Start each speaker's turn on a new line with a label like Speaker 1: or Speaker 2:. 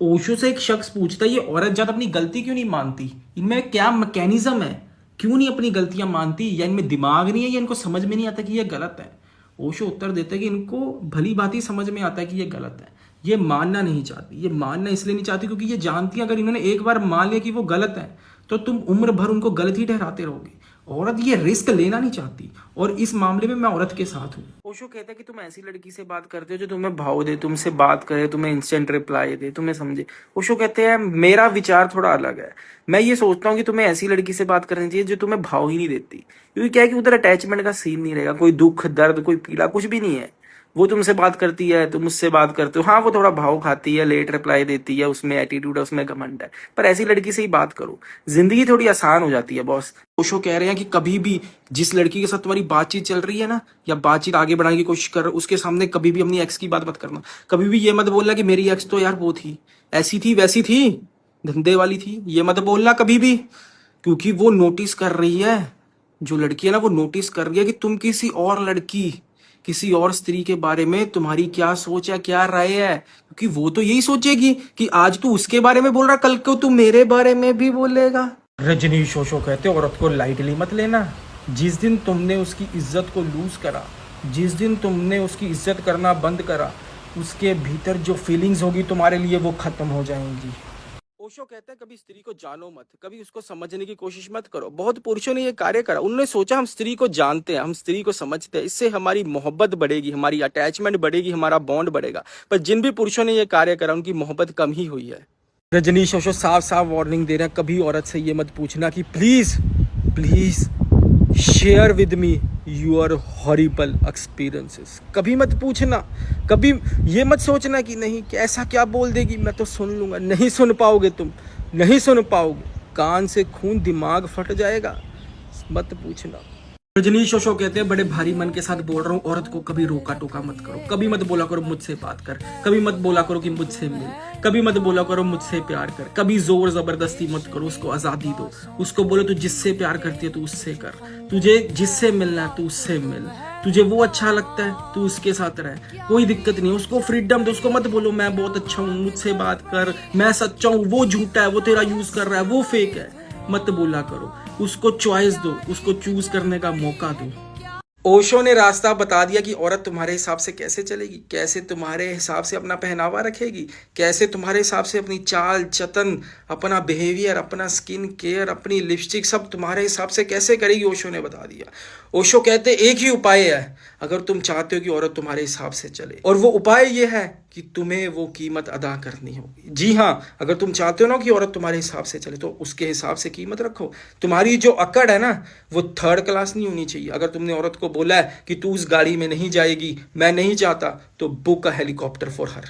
Speaker 1: ओशो से एक शख्स पूछता है ये औरत जात अपनी गलती क्यों नहीं मानती, इनमें क्या मैकेनिज्म है, क्यों नहीं अपनी गलतियां मानती, या इनमें दिमाग नहीं है या इनको समझ में नहीं आता कि ये गलत है। ओशो उत्तर देता है कि इनको भली भांति समझ में आता है कि ये गलत है, ये मानना नहीं चाहती। ये मानना इसलिए नहीं चाहती क्योंकि ये जानती है अगर इन्होंने एक बार मान लिया कि वो गलत है तो तुम उम्र भर उनको गलत ही ठहराते रहोगे। औरत ये रिस्क लेना नहीं चाहती और इस मामले में मैं औरत के साथ हूँ। ओशो कहता है कि तुम ऐसी लड़की से बात करते हो जो तुम्हें भाव दे, तुमसे बात करे, तुम्हें इंस्टेंट रिप्लाई दे, तुम्हें समझे। ओशो कहते हैं मेरा विचार थोड़ा अलग है। मैं ये सोचता हूँ कि तुम्हें ऐसी लड़की से बात करनी चाहिए जो तुम्हें भाव ही नहीं देती, क्योंकि क्या है कि उधर अटैचमेंट का सीन नहीं रहेगा, कोई दुख दर्द कोई पीड़ा कुछ भी नहीं है। वो तुमसे बात करती है, तुम मुझसे बात करते हो, हाँ वो थोड़ा भाव खाती है, लेट रिप्लाई देती है, उसमें एटीट्यूड है, उसमें घमंड है, पर ऐसी लड़की से ही बात करो, जिंदगी थोड़ी आसान हो जाती है बॉस। ओशो कह रहे हैं कि कभी भी जिस लड़की के साथ तुम्हारी बातचीत चल रही है ना, या बातचीत आगे बढ़ाने की कोशिश कर रहे हो, उसके सामने कभी भी अपनी एक्स की बात मत करना। कभी भी ये मत बोलना कि मेरी एक्स तो यार वो थी, ऐसी थी, वैसी थी, धंधे वाली थी, ये मत बोलना कभी भी, क्योंकि वो नोटिस कर रही है, जो लड़की है ना वो नोटिस कर रही है कि तुम किसी और लड़की, किसी और स्त्री के बारे में तुम्हारी क्या सोच है, क्या राय है, क्योंकि वो तो यही सोचेगी कि आज तू उसके बारे में बोल रहा, कल को तू मेरे बारे में भी बोलेगा। रजनीश ओशो कहते औरत को लाइटली मत लेना। जिस दिन तुमने उसकी इज्जत को लूज करा, जिस दिन तुमने उसकी इज्जत करना बंद करा, उसके भीतर जो फीलिंग्स होगी तुम्हारे लिए वो खत्म हो जाएंगी। ओशो कहता है कभी स्त्री को जानो मत, कभी उसको समझने की कोशिश मत करो। बहुत पुरुषों ने ये कार्य करा, उन्होंने सोचा हम स्त्री को जानते हैं, हम स्त्री को समझते हैं, इससे हमारी मोहब्बत बढ़ेगी, हमारी अटैचमेंट बढ़ेगी, हमारा बॉन्ड बढ़ेगा। पर जिन भी पुरुषों ने ये कार्य करा उनकी मोहब्बत कम ही हुई है। रजनीश ओशो साफ साफ वार्निंग दे रहे हैं, कभी औरत से ये मत पूछना कि please please share with me your horrible experiences. कभी मत पूछना, कभी ये मत सोचना कि नहीं कि ऐसा क्या बोल देगी मैं तो सुन लूंगा। नहीं सुन पाओगे, तुम नहीं सुन पाओगे, कान से खून दिमाग फट जाएगा, मत पूछना। रजनीश ओशो कहते हैं बड़े भारी मन के साथ बोल रहा हूँ, औरत को कभी रोका टोका मत करो, कभी मत बोला करो मुझसे बात कर, कभी मत बोला करो कि मुझसे मिल, कभी मत बोला करो मुझसे प्यार कर, कभी जोर जबरदस्ती मत करो, उसको आजादी दो, उसको बोलो तू जिससे प्यार करती है तू उससे कर, तुझे जिससे मिलना है तू उससे मिल, तुझे वो अच्छा लगता है तू उसके साथ रह, कोई दिक्कत नहीं, उसको फ्रीडम दो। उसको मत बोलो मैं बहुत अच्छा हूँ मुझसे बात कर, मैं सच्चा हूँ, वो झूठा है, वो तेरा यूज कर रहा है, वो फेक है, मत बोला करो। उसको चॉइस दो, उसको चूज करने का मौका दो। ओशो ने रास्ता बता दिया कि औरत तुम्हारे हिसाब से कैसे चलेगी, कैसे तुम्हारे हिसाब से अपना पहनावा रखेगी, कैसे तुम्हारे हिसाब से अपनी चाल चतन, अपना बिहेवियर, अपना स्किन केयर, अपनी लिपस्टिक सब तुम्हारे हिसाब से कैसे करेगी, ओशो ने बता दिया। ओशो कहते एक ही उपाय है अगर तुम चाहते हो कि औरत तुम्हारे हिसाब से चले, और वो उपाय ये है कि तुम्हें वो कीमत अदा करनी होगी। जी हाँ, अगर तुम चाहते हो ना कि औरत तुम्हारे हिसाब से चले तो उसके हिसाब से कीमत रखो। तुम्हारी जो अकड़ है ना वो थर्ड क्लास नहीं होनी चाहिए। अगर तुमने औरत को बोला है कि तू उस गाड़ी में नहीं जाएगी, मैं नहीं चाहता, तो book a helicopter for her.